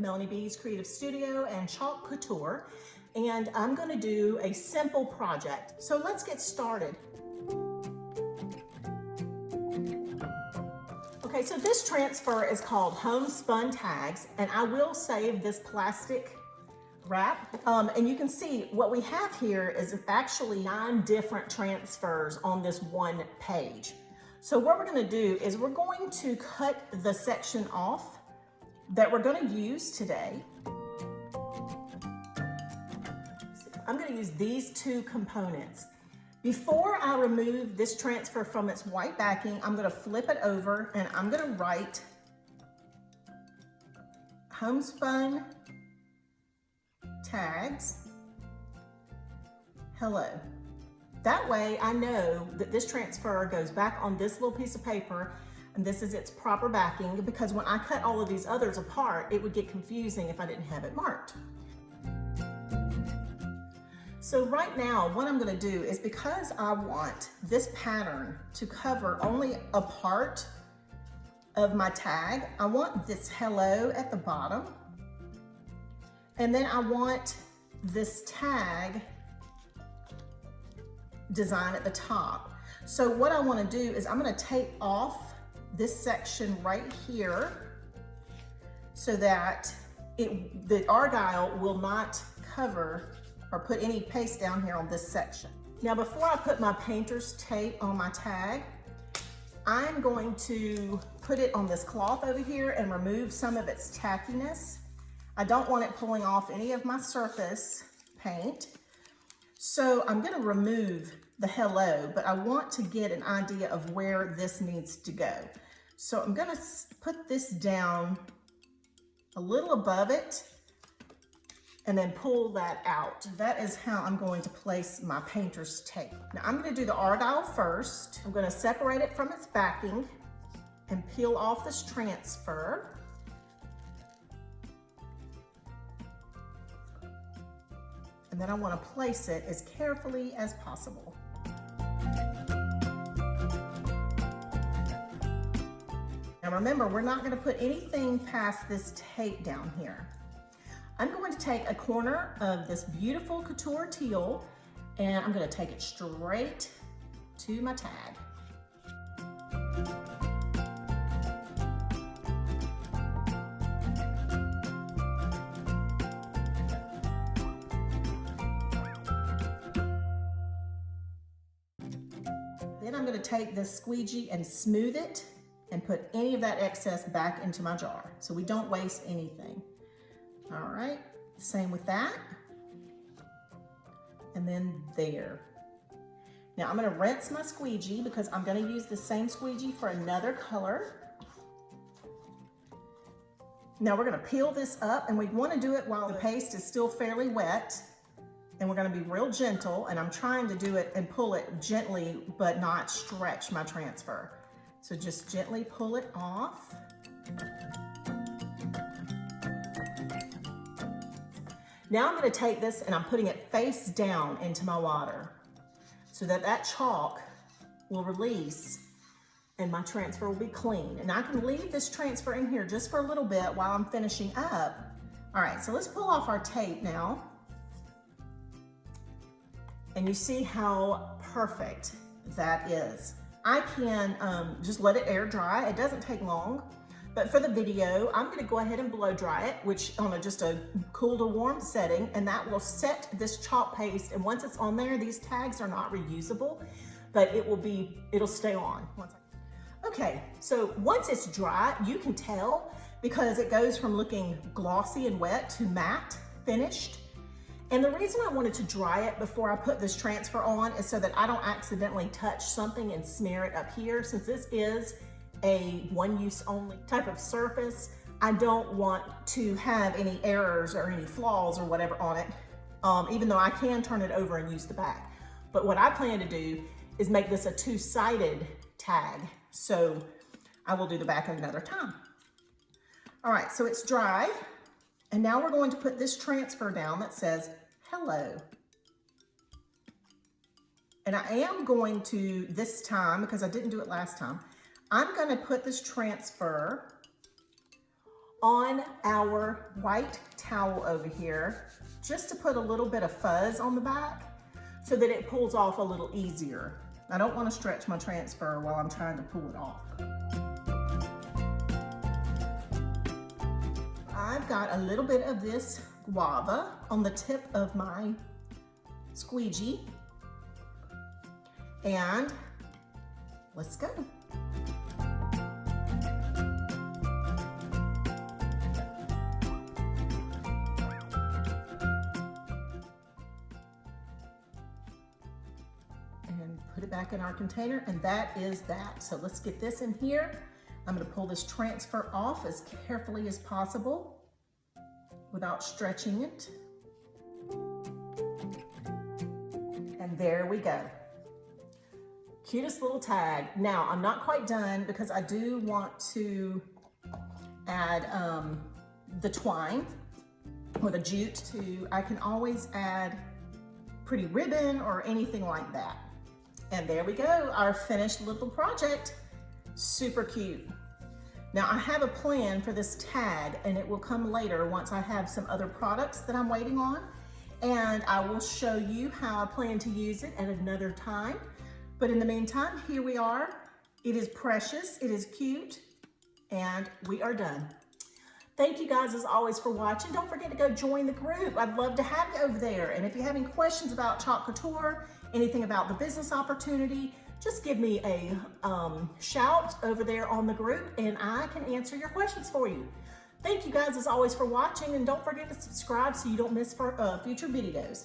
Melanie B's Creative Studio and Chalk Couture, and I'm going to do a simple project. So let's get started. Okay, so this transfer is called Homespun Tags, and I will save this plastic wrap. And you can see what we have here is actually 9 different transfers on this one page. So what we're going to do is we're going to cut the section off that we're going to use today. I'm going to use these 2 components. Before I remove this transfer from its white backing, I'm going to flip it over and I'm going to write Homespun Tags, hello. That way I know that this transfer goes back on this little piece of paper and this is its proper backing, because when I cut all of these others apart, it would get confusing if I didn't have it marked. So right now, what I'm going to do is, because I want this pattern to cover only a part of my tag, I want this hello at the bottom, and then I want this tag design at the top. So what I want to do is I'm going to tape off this section right here so that the argyle will not cover or put any paste down here on this section. Now, before I put my painter's tape on my tag, I'm going to put it on this cloth over here and remove some of its tackiness. I don't want it pulling off any of my surface paint. So I'm going to remove the hello, but I want to get an idea of where this needs to go. So I'm going to put this down a little above it and then pull that out. That is how I'm going to place my painter's tape. Now I'm going to do the argyle first. I'm going to separate it from its backing and peel off this transfer. And then I want to place it as carefully as possible. Now remember, we're not going to put anything past this tape down here. I'm going to take a corner of this beautiful couture teal and I'm going to take it straight to my tag. Then I'm going to take this squeegee and smooth it and put any of that excess back into my jar so we don't waste anything. All right, same with that. And then there. Now I'm going to rinse my squeegee because I'm going to use the same squeegee for another color. Now we're going to peel this up, and we want to do it while the paste is still fairly wet. And we're going to be real gentle, and I'm trying to do it and pull it gently but not stretch my transfer. So just gently pull it off. Now I'm going to take this and I'm putting it face down into my water so that that chalk will release and my transfer will be clean. And I can leave this transfer in here just for a little bit while I'm finishing up. All right, so let's pull off our tape now. And you see how perfect that is. I can just let it air dry. It doesn't take long. But for the video, I'm going to go ahead and blow dry it, which on just a cool to warm setting, and that will set this chalk paste. And once it's on there, these tags are not reusable, but it'll stay on. Okay, so once it's dry, you can tell because it goes from looking glossy and wet to matte finished. And the reason I wanted to dry it before I put this transfer on is so that I don't accidentally touch something and smear it up here. Since this is a one-use only type of surface, I don't want to have any errors or any flaws or whatever on it, even though I can turn it over and use the back. But what I plan to do is make this a 2-sided tag, so I will do the back another time. All right, so it's dry, and now we're going to put this transfer down that says hello. And I am going to, this time, because I didn't do it last time, I'm going to put this transfer on our white towel over here, just to put a little bit of fuzz on the back so that it pulls off a little easier. I don't want to stretch my transfer while I'm trying to pull it off. I've got a little bit of this Guava on the tip of my Squeegee, and let's go. And put it back in our container, and that is that. So let's get this in here. I'm going to pull this transfer off as carefully as possible without stretching it. And there we go. Cutest little tag. Now, I'm not quite done because I do want to add the twine or the jute to, I can always add pretty ribbon or anything like that. And there we go, our finished little project. Super cute. Now I have a plan for this tag, and it will come later once I have some other products that I'm waiting on. And I will show you how I plan to use it at another time. But in the meantime, here we are. It is precious, it is cute, and we are done. Thank you guys as always for watching. Don't forget to go join the group. I'd love to have you over there. And if you have any questions about Chalk Couture, anything about the business opportunity, just give me a shout over there on the group and I can answer your questions for you. Thank you guys as always for watching, and don't forget to subscribe so you don't miss future videos.